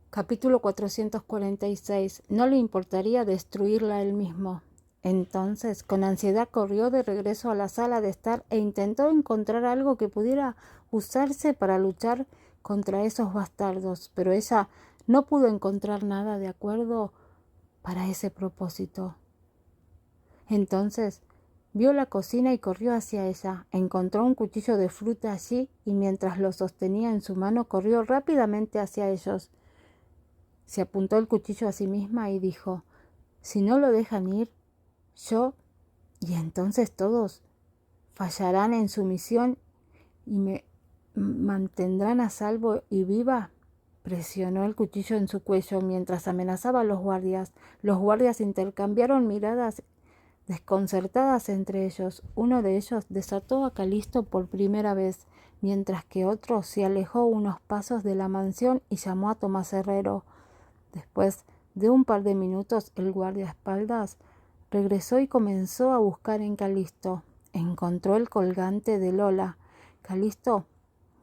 Capítulo 446. No le importaría destruirla él mismo. Entonces, con ansiedad corrió de regreso a la sala de estar e intentó encontrar algo que pudiera usarse para luchar contra esos bastardos, pero ella no pudo encontrar nada de acuerdo para ese propósito. Entonces, vio la cocina y corrió hacia ella. Encontró un cuchillo de fruta allí y mientras lo sostenía en su mano, corrió rápidamente hacia ellos. Se apuntó el cuchillo a sí misma y dijo: si no lo dejan ir, yo, y entonces todos fallarán en su misión y me mantendrán a salvo y viva. Presionó el cuchillo en su cuello mientras amenazaba a los guardias. Los guardias intercambiaron miradas desconcertadas entre ellos. Uno de ellos desató a Calisto por primera vez, mientras que otro se alejó unos pasos de la mansión y llamó a Tomás Herrero. Después de un par de minutos, el guardaespaldas regresó y comenzó a buscar en Calisto. Encontró el colgante de Lola. Calisto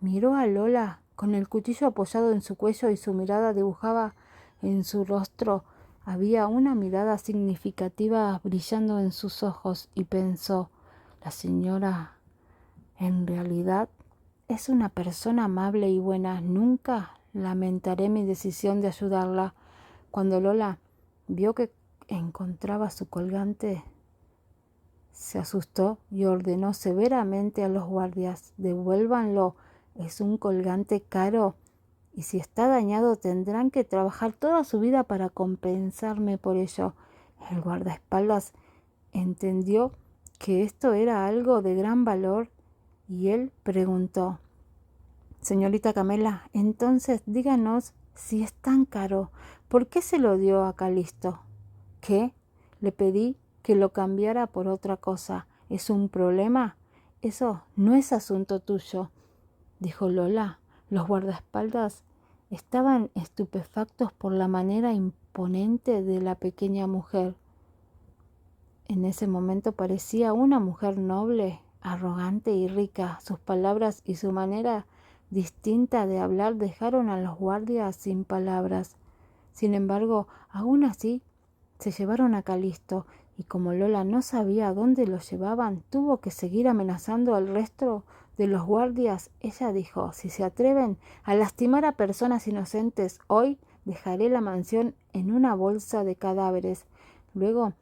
miró a Lola con el cuchillo apoyado en su cuello y su mirada dibujaba en su rostro. Había una mirada significativa brillando en sus ojos y pensó: la señora en realidad es una persona amable y buena. Nunca lamentaré mi decisión de ayudarla. Cuando Lola vio que encontraba su colgante, se asustó y ordenó severamente a los guardias: devuélvanlo, es un colgante caro y si está dañado tendrán que trabajar toda su vida para compensarme por ello. El guardaespaldas entendió que esto era algo de gran valor y él preguntó: señorita Camela, entonces díganos, si es tan caro, ¿por qué se lo dio a Calisto? ¿Qué? Le pedí que lo cambiara por otra cosa. ¿Es un problema? Eso no es asunto tuyo, dijo Lola. Los guardaespaldas estaban estupefactos por la manera imponente de la pequeña mujer. En ese momento parecía una mujer noble, arrogante y rica. Sus palabras y su manera distinta de hablar dejaron a los guardias sin palabras. Sin embargo, aún así, se llevaron a Calisto, y como Lola no sabía a dónde lo llevaban, tuvo que seguir amenazando al resto de los guardias. Ella dijo: si se atreven a lastimar a personas inocentes, hoy dejaré la mansión en una bolsa de cadáveres. Luego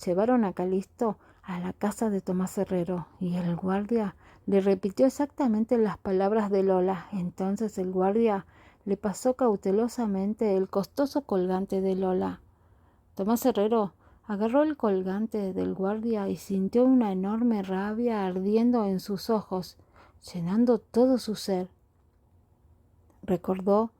llevaron a Calisto a la casa de Tomás Herrero, y el guardia le repitió exactamente las palabras de Lola. Entonces el guardia le pasó cautelosamente el costoso colgante de Lola. Tomás Herrero agarró el colgante del guardia y sintió una enorme rabia ardiendo en sus ojos, llenando todo su ser. Recordó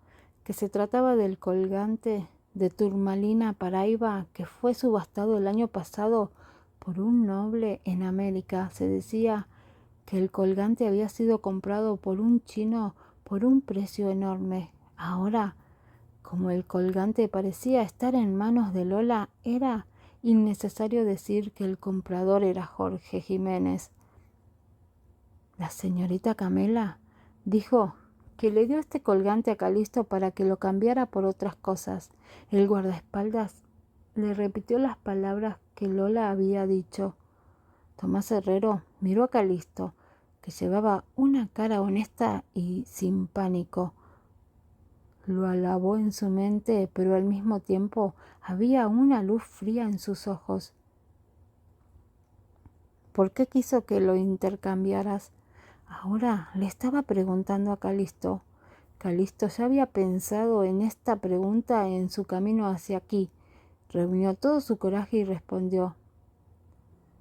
que se trataba del colgante de turmalina paraiba que fue subastado el año pasado por un noble en América. Se decía que el colgante había sido comprado por un chino por un precio enorme. Ahora, como el colgante parecía estar en manos de Lola, era innecesario decir que el comprador era Jorge Jiménez. La señorita Camela dijo que le dio este colgante a Calisto para que lo cambiara por otras cosas. El guardaespaldas le repitió las palabras que Lola había dicho. Tomás Herrero miró a Calisto, que llevaba una cara honesta y sin pánico. Lo alabó en su mente, pero al mismo tiempo había una luz fría en sus ojos. ¿Por qué quiso que lo intercambiaras? Ahora le estaba preguntando a Calisto. Calisto ya había pensado en esta pregunta en su camino hacia aquí. Reunió todo su coraje y respondió: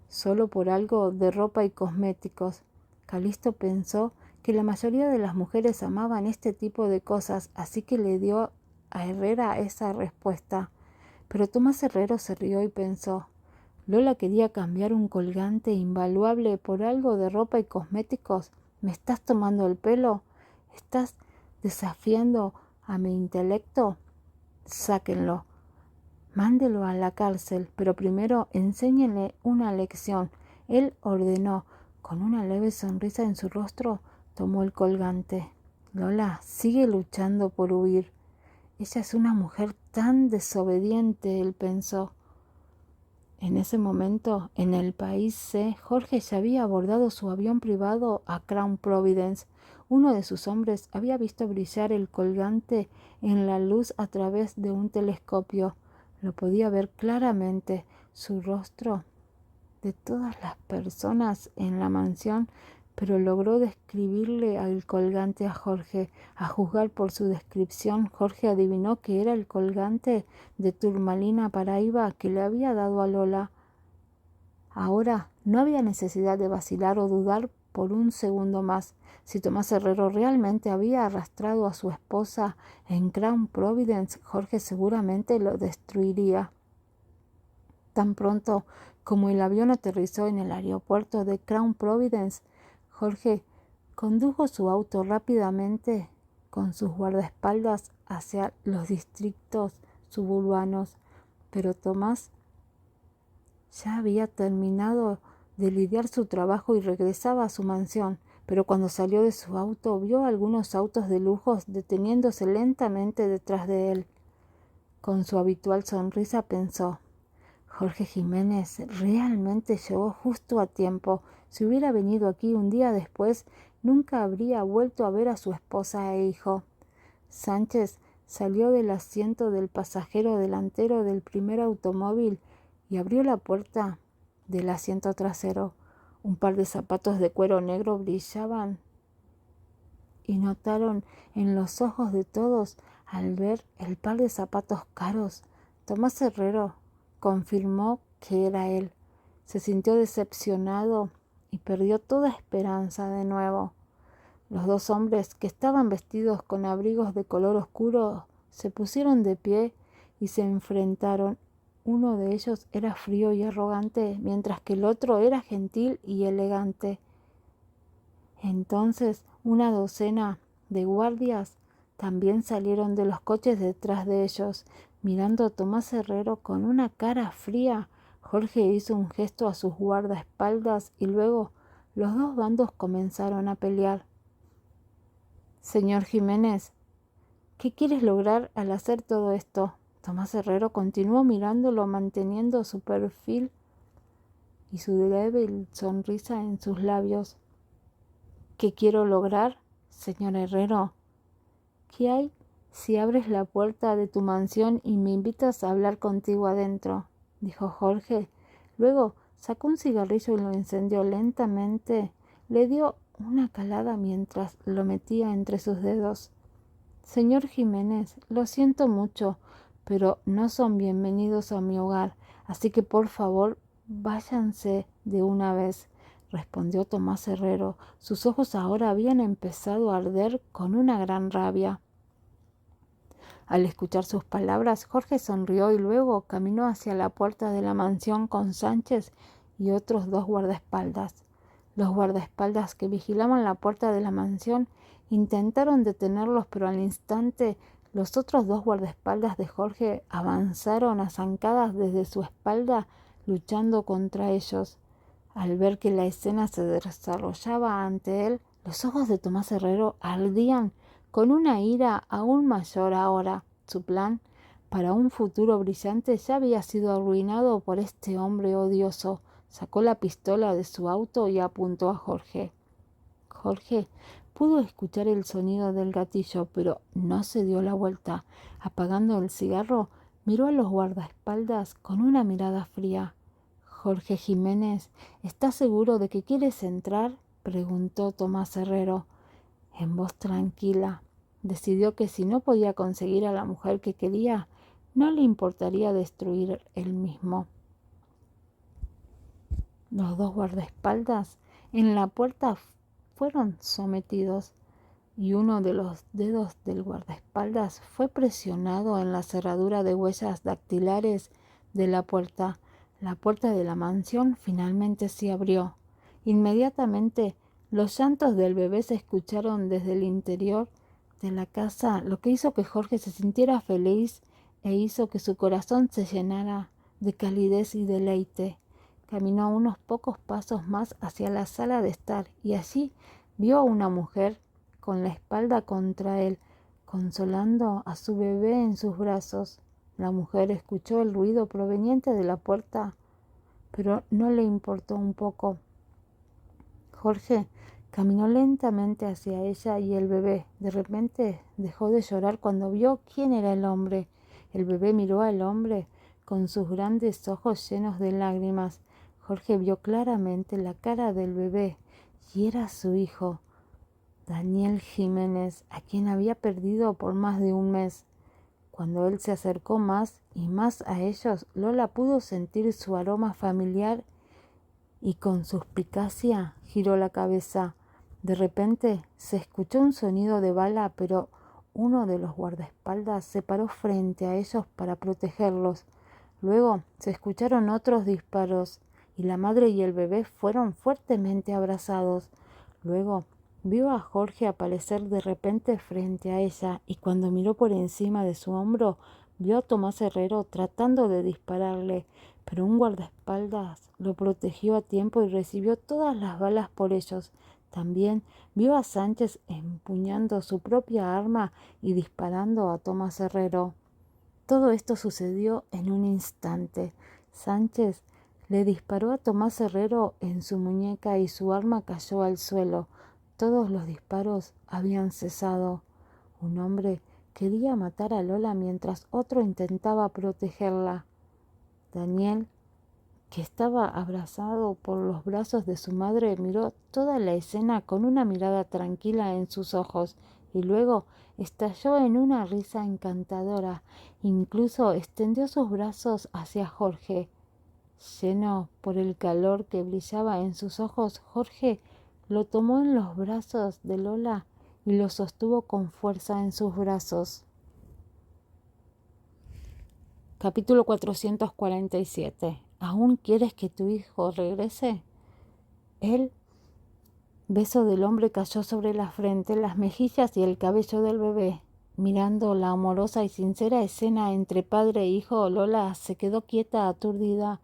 solo por algo de ropa y cosméticos. Calisto pensó que la mayoría de las mujeres amaban este tipo de cosas, así que le dio a Herrera esa respuesta. Pero Tomás Herrero se rió y pensó: Lola quería cambiar un colgante invaluable por algo de ropa y cosméticos. ¿Me estás tomando el pelo? ¿Estás desafiando a mi intelecto? Sáquenlo. Mándelo a la cárcel, pero primero enséñenle una lección. Él ordenó. Con una leve sonrisa en su rostro, tomó el colgante. Lola sigue luchando por huir. Ella es una mujer tan desobediente, él pensó. En ese momento, en el país C, Jorge ya había abordado su avión privado a Crown Providence. Uno de sus hombres había visto brillar el colgante en la luz a través de un telescopio. Lo podía ver claramente. Su rostro de todas las personas en la mansión, pero logró describirle al colgante a Jorge. A juzgar por su descripción, Jorge adivinó que era el colgante de turmalina paraíba que le había dado a Lola. Ahora no había necesidad de vacilar o dudar por un segundo más. Si Tomás Herrero realmente había arrastrado a su esposa en Crown Providence, Jorge seguramente lo destruiría. Tan pronto como el avión aterrizó en el aeropuerto de Crown Providence, Jorge condujo su auto rápidamente con sus guardaespaldas hacia los distritos suburbanos, pero Tomás ya había terminado de lidiar su trabajo y regresaba a su mansión, pero cuando salió de su auto vio algunos autos de lujo deteniéndose lentamente detrás de él. Con su habitual sonrisa pensó: Jorge Jiménez realmente llegó justo a tiempo. Si hubiera venido aquí un día después, nunca habría vuelto a ver a su esposa e hijo. Sánchez salió del asiento del pasajero delantero del primer automóvil y abrió la puerta del asiento trasero. Un par de zapatos de cuero negro brillaban y notaron en los ojos de todos al ver el par de zapatos caros. Tomás Herrero confirmó que era él. Se sintió decepcionado y perdió toda esperanza de nuevo. Los dos hombres, que estaban vestidos con abrigos de color oscuro, se pusieron de pie y se enfrentaron. Uno de ellos era frío y arrogante, mientras que el otro era gentil y elegante. Entonces una docena de guardias también salieron de los coches detrás de ellos. Mirando a Tomás Herrero con una cara fría, Jorge hizo un gesto a sus guardaespaldas y luego los dos bandos comenzaron a pelear. Señor Jiménez, ¿qué quieres lograr al hacer todo esto? Tomás Herrero continuó mirándolo, manteniendo su perfil y su débil sonrisa en sus labios. ¿Qué quiero lograr, señor Herrero? ¿Qué hay si abres la puerta de tu mansión y me invitas a hablar contigo adentro?, dijo Jorge. Luego sacó un cigarrillo y lo encendió lentamente. Le dio una calada mientras lo metía entre sus dedos. Señor Jiménez, lo siento mucho, pero no son bienvenidos a mi hogar, así que por favor váyanse de una vez, respondió Tomás Herrero. Sus ojos ahora habían empezado a arder con una gran rabia. Al escuchar sus palabras, Jorge sonrió y luego caminó hacia la puerta de la mansión con Sánchez y otros dos guardaespaldas. Los guardaespaldas que vigilaban la puerta de la mansión intentaron detenerlos, pero al instante los otros dos guardaespaldas de Jorge avanzaron a zancadas desde su espalda, luchando contra ellos. Al ver que la escena se desarrollaba ante él, los ojos de Tomás Herrero ardían con una ira aún mayor ahora. Su plan para un futuro brillante ya había sido arruinado por este hombre odioso. Sacó la pistola de su auto y apuntó a Jorge. Jorge pudo escuchar el sonido del gatillo, pero no se dio la vuelta. Apagando el cigarro, miró a los guardaespaldas con una mirada fría. Jorge Jiménez, ¿estás seguro de que quieres entrar?, preguntó Tomás Herrero. En voz tranquila, decidió que si no podía conseguir a la mujer que quería, no le importaría destruir él mismo. Los dos guardaespaldas en la puerta fueron sometidos y uno de los dedos del guardaespaldas fue presionado en la cerradura de huellas dactilares de la puerta. La puerta de la mansión finalmente se abrió. Inmediatamente los llantos del bebé se escucharon desde el interior de la casa, lo que hizo que Jorge se sintiera feliz e hizo que su corazón se llenara de calidez y deleite. Caminó unos pocos pasos más hacia la sala de estar y allí vio a una mujer con la espalda contra él, consolando a su bebé en sus brazos. La mujer escuchó el ruido proveniente de la puerta, pero no le importó un poco. Jorge caminó lentamente hacia ella y el bebé. De repente dejó de llorar cuando vio quién era el hombre. El bebé miró al hombre con sus grandes ojos llenos de lágrimas. Jorge vio claramente la cara del bebé y era su hijo, Daniel Jiménez, a quien había perdido por más de un mes. Cuando él se acercó más y más a ellos, Lola pudo sentir su aroma familiar y con suspicacia giró la cabeza. De repente se escuchó un sonido de bala, pero uno de los guardaespaldas se paró frente a ellos para protegerlos. Luego se escucharon otros disparos y la madre y el bebé fueron fuertemente abrazados. Luego vio a Jorge aparecer de repente frente a ella y cuando miró por encima de su hombro vio a Tomás Herrero tratando de dispararle, pero un guardaespaldas lo protegió a tiempo y recibió todas las balas por ellos. También vio a Sánchez empuñando su propia arma y disparando a Tomás Herrero. Todo esto sucedió en un instante. Sánchez le disparó a Tomás Herrero en su muñeca y su arma cayó al suelo. Todos los disparos habían cesado. Un hombre quería matar a Lola mientras otro intentaba protegerla. Daniel, que estaba abrazado por los brazos de su madre, miró toda la escena con una mirada tranquila en sus ojos y luego estalló en una risa encantadora. Incluso extendió sus brazos hacia Jorge. Lleno por el calor que brillaba en sus ojos, Jorge lo tomó en los brazos de Lola y lo sostuvo con fuerza en sus brazos. Capítulo 447. ¿Aún quieres que tu hijo regrese? El beso del hombre cayó sobre la frente, las mejillas y el cabello del bebé. Mirando la amorosa y sincera escena entre padre e hijo, Lola se quedó quieta, aturdida.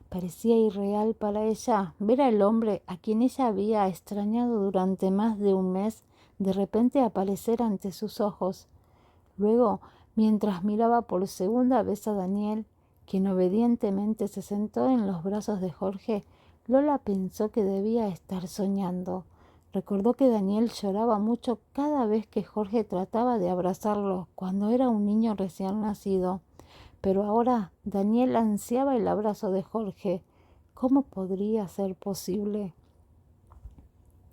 Parecía irreal para ella ver al hombre a quien ella había extrañado durante más de un mes de repente aparecer ante sus ojos. Luego, mientras miraba por segunda vez a Daniel, quien obedientemente se sentó en los brazos de Jorge, Lola pensó que debía estar soñando. Recordó que Daniel lloraba mucho cada vez que Jorge trataba de abrazarlo cuando era un niño recién nacido. Pero ahora Daniel ansiaba el abrazo de Jorge. ¿Cómo podría ser posible?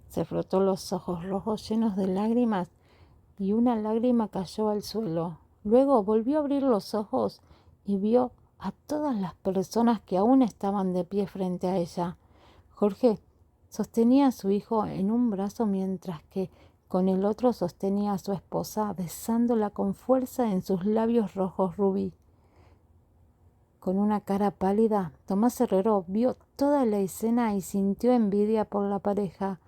Se frotó los ojos rojos llenos de lágrimas y una lágrima cayó al suelo. Luego volvió a abrir los ojos y vio a todas las personas que aún estaban de pie frente a ella. Jorge sostenía a su hijo en un brazo mientras que con el otro sostenía a su esposa, besándola con fuerza en sus labios rojos rubí. Con una cara pálida, Tomás Herrero vio toda la escena y sintió envidia por la pareja.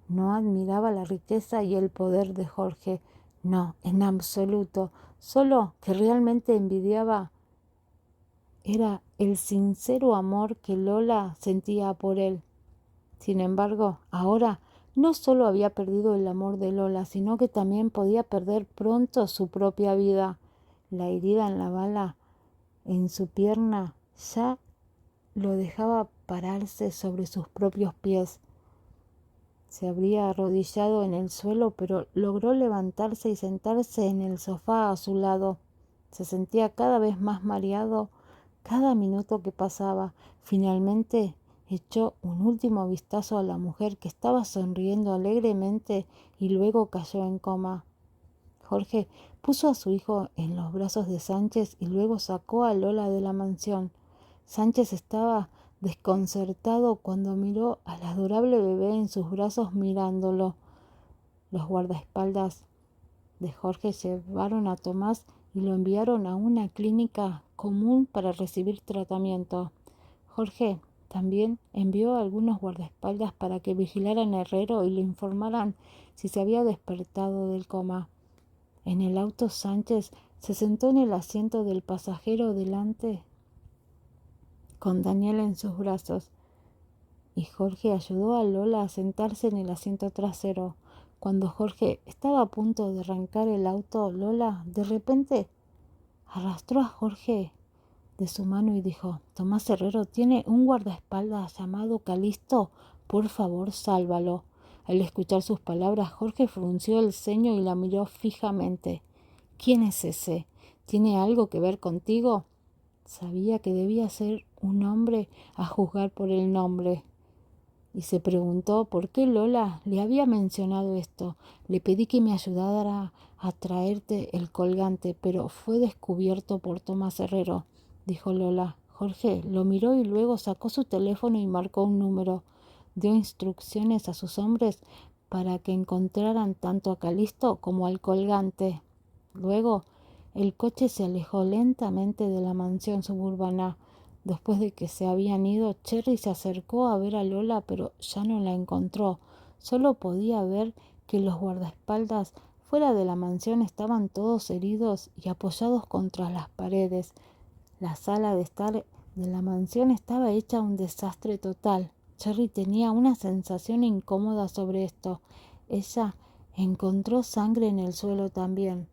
No admiraba la riqueza y el poder de Jorge, no, en absoluto. Solo que realmente envidiaba era el sincero amor que Lola sentía por él. Sin embargo, ahora no solo había perdido el amor de Lola, sino que también podía perder pronto su propia vida. La herida en la bala en su pierna ya lo dejaba pararse sobre sus propios pies. Se habría arrodillado en el suelo, pero logró levantarse y sentarse en el sofá a su lado. Se sentía cada vez más mareado cada minuto que pasaba. Finalmente echó un último vistazo a la mujer que estaba sonriendo alegremente y luego cayó en coma. Jorge puso a su hijo en los brazos de Sánchez y luego sacó a Lola de la mansión. Sánchez estaba desconcertado cuando miró al adorable bebé en sus brazos mirándolo. Los guardaespaldas de Jorge llevaron a Tomás y lo enviaron a una clínica común para recibir tratamiento. Jorge también envió a algunos guardaespaldas para que vigilaran a Herrero y le informaran si se había despertado del coma. En el auto Sánchez se sentó en el asiento del pasajero delante con Daniel en sus brazos y Jorge ayudó a Lola a sentarse en el asiento trasero. Cuando Jorge estaba a punto de arrancar el auto, Lola de repente arrastró a Jorge de su mano y dijo: Tomás Herrero tiene un guardaespaldas llamado Calisto, por favor, sálvalo. Al escuchar sus palabras, Jorge frunció el ceño y la miró fijamente. ¿Quién es ese? ¿Tiene algo que ver contigo? Sabía que debía ser un hombre a juzgar por el nombre. Y se preguntó por qué Lola le había mencionado esto. Le pedí que me ayudara a traerte el colgante, pero fue descubierto por Tomás Herrero, dijo Lola. Jorge lo miró y luego sacó su teléfono y marcó un número. Dio instrucciones a sus hombres para que encontraran tanto a Calisto como al colgante. Luego, el coche se alejó lentamente de la mansión suburbana. Después de que se habían ido, Cherry se acercó a ver a Lola, pero ya no la encontró. Solo podía ver que los guardaespaldas fuera de la mansión estaban todos heridos y apoyados contra las paredes. La sala de estar de la mansión estaba hecha un desastre total. Cherry tenía una sensación incómoda sobre esto. Ella encontró sangre en el suelo también.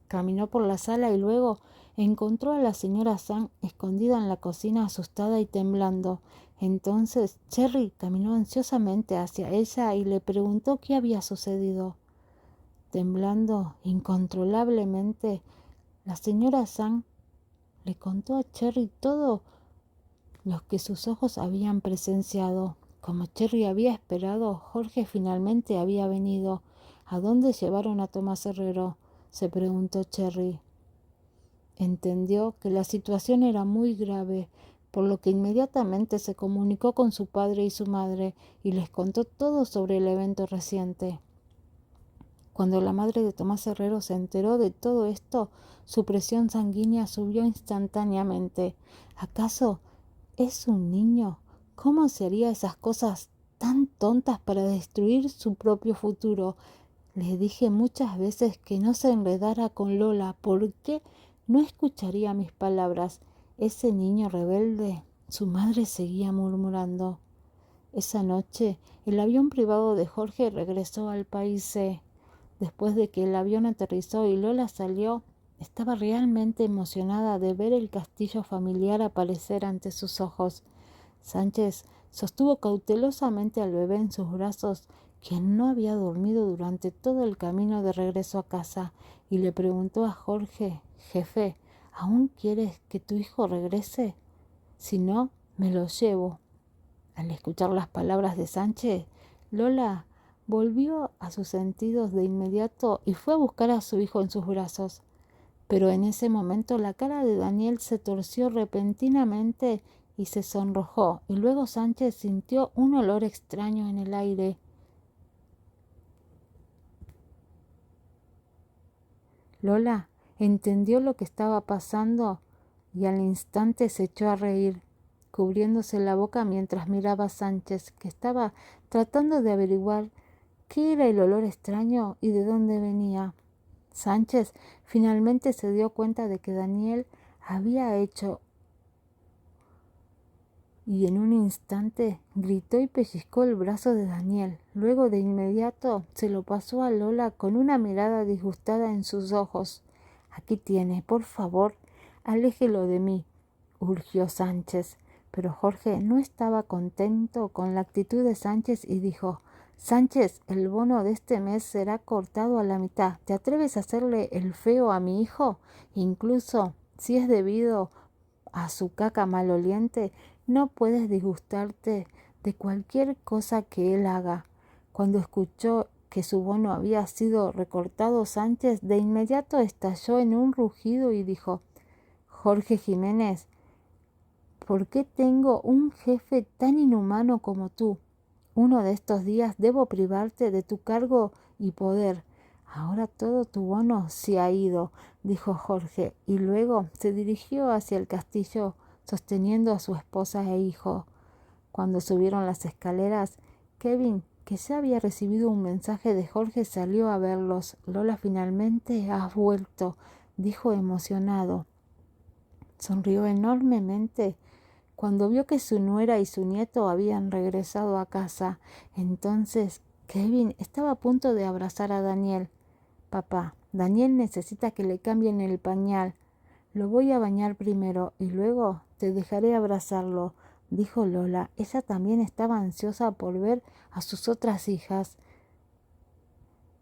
Caminó por la sala y luego encontró a la señora Sang escondida en la cocina, asustada y temblando. Entonces Cherry caminó ansiosamente hacia ella y le preguntó qué había sucedido. Temblando incontrolablemente, la señora Sang le contó a Cherry todo lo que sus ojos habían presenciado. Como Cherry había esperado, Jorge finalmente había venido. ¿A dónde llevaron a Tomás Herrero?, se preguntó Cherry. Entendió que la situación era muy grave, por lo que inmediatamente se comunicó con su padre y su madre y les contó todo sobre el evento reciente. Cuando la madre de Tomás Herrero se enteró de todo esto, su presión sanguínea subió instantáneamente. ¿Acaso es un niño? ¿Cómo se haría esas cosas tan tontas para destruir su propio futuro? Le dije muchas veces que no se enredara con Lola. ¿Por qué no escucharía mis palabras? Ese niño rebelde. Su madre seguía murmurando. Esa noche, el avión privado de Jorge regresó al país C. Después de que el avión aterrizó y Lola salió, estaba realmente emocionada de ver el castillo familiar aparecer ante sus ojos. Sánchez sostuvo cautelosamente al bebé en sus brazos, quien no había dormido durante todo el camino de regreso a casa, y le preguntó a Jorge: «Jefe, ¿aún quieres que tu hijo regrese? Si no, me lo llevo». Al escuchar las palabras de Sánchez, Lola volvió a sus sentidos de inmediato y fue a buscar a su hijo en sus brazos. Pero en ese momento la cara de Daniel se torció repentinamente y se sonrojó, y luego Sánchez sintió un olor extraño en el aire. Lola entendió lo que estaba pasando y al instante se echó a reír, cubriéndose la boca mientras miraba a Sánchez, que estaba tratando de averiguar qué era el olor extraño y de dónde venía. Sánchez finalmente se dio cuenta de que Daniel había hecho, y en un instante gritó y pellizcó el brazo de Daniel. Luego de inmediato se lo pasó a Lola con una mirada disgustada en sus ojos. «Aquí tiene, por favor, aléjelo de mí», urgió Sánchez. Pero Jorge no estaba contento con la actitud de Sánchez y dijo: «Sánchez, el bono de este mes será cortado a la mitad. ¿Te atreves a hacerle el feo a mi hijo? Incluso si es debido a su caca maloliente, no puedes disgustarte de cualquier cosa que él haga». Cuando escuchó que su bono había sido recortado, Sánchez de inmediato estalló en un rugido y dijo: «Jorge Jiménez, ¿por qué tengo un jefe tan inhumano como tú? Uno de estos días debo privarte de tu cargo y poder. Ahora todo tu bono se ha ido», dijo Jorge, y luego se dirigió hacia el castillo sosteniendo a su esposa e hijo. Cuando subieron las escaleras, Kevin, que ya había recibido un mensaje de Jorge, salió a verlos. «Lola, finalmente has vuelto», dijo emocionado. Sonrió enormemente cuando vio que su nuera y su nieto habían regresado a casa. Entonces Kevin estaba a punto de abrazar a Daniel. Papá, Daniel necesita que le cambien el pañal. Lo voy a bañar primero y luego te dejaré abrazarlo, dijo Lola. Ella también estaba ansiosa por ver a sus otras hijas.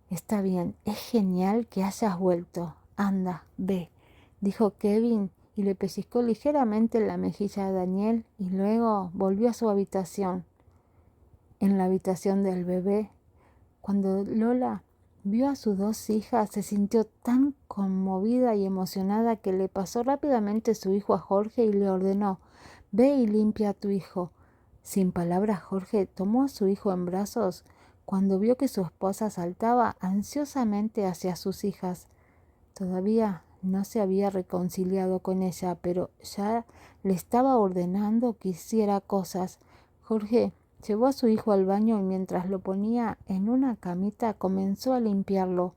Está bien, es genial que hayas vuelto. Anda, ve, dijo Kevin y le pellizcó ligeramente la mejilla a Daniel y luego volvió a su habitación. En la habitación del bebé, cuando Lola vio a sus dos hijas, se sintió tan conmovida y emocionada que le pasó rápidamente su hijo a Jorge y le ordenó: «Ve y limpia a tu hijo». Sin palabras, Jorge tomó a su hijo en brazos cuando vio que su esposa saltaba ansiosamente hacia sus hijas. Todavía no se había reconciliado con ella, pero ya le estaba ordenando que hiciera cosas. Jorge llevó a su hijo al baño y mientras lo ponía en una camita comenzó a limpiarlo.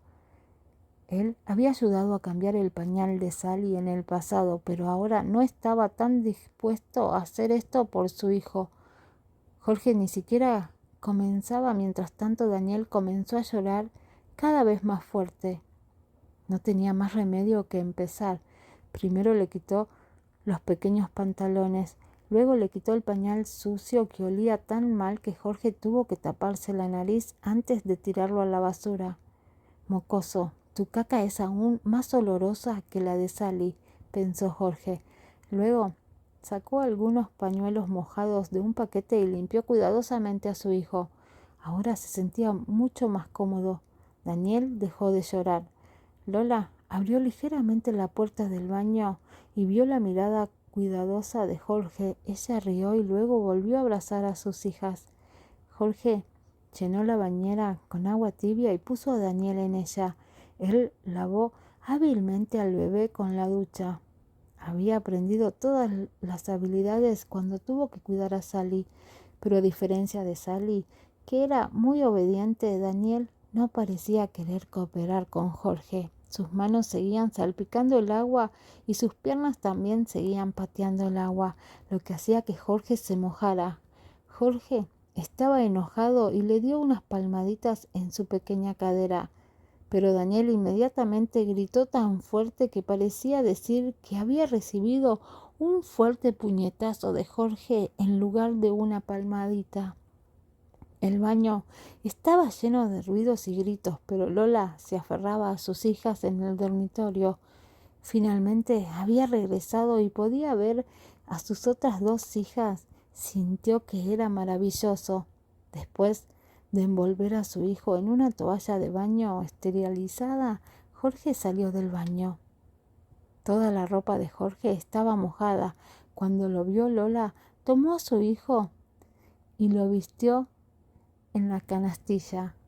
Él había ayudado a cambiar el pañal de Sally en el pasado, pero ahora no estaba tan dispuesto a hacer esto por su hijo. Jorge ni siquiera comenzaba. Mientras tanto, Daniel comenzó a llorar cada vez más fuerte. No tenía más remedio que empezar. Primero le quitó los pequeños pantalones, luego le quitó el pañal sucio que olía tan mal que Jorge tuvo que taparse la nariz antes de tirarlo a la basura. «Mocoso, tu caca es aún más olorosa que la de Sally», pensó Jorge. Luego sacó algunos pañuelos mojados de un paquete y limpió cuidadosamente a su hijo. Ahora se sentía mucho más cómodo. Daniel dejó de llorar. Lola abrió ligeramente la puerta del baño y vio la mirada cuidadosa de Jorge. Ella rió y luego volvió a abrazar a sus hijas. Jorge llenó la bañera con agua tibia y puso a Daniel en ella. Él lavó hábilmente al bebé con la ducha. Había aprendido todas las habilidades cuando tuvo que cuidar a Sally, pero a diferencia de Sally, que era muy obediente, Daniel no parecía querer cooperar con Jorge. Sus manos seguían salpicando el agua y sus piernas también seguían pateando el agua, lo que hacía que Jorge se mojara. Jorge estaba enojado y le dio unas palmaditas en su pequeña cadera. Pero Daniel inmediatamente gritó tan fuerte que parecía decir que había recibido un fuerte puñetazo de Jorge en lugar de una palmadita. El baño estaba lleno de ruidos y gritos, pero Lola se aferraba a sus hijas en el dormitorio. Finalmente había regresado y podía ver a sus otras dos hijas. Sintió que era maravilloso. Después de envolver a su hijo en una toalla de baño esterilizada, Jorge salió del baño. Toda la ropa de Jorge estaba mojada. Cuando lo vio, Lola tomó a su hijo y lo vistió en la canastilla.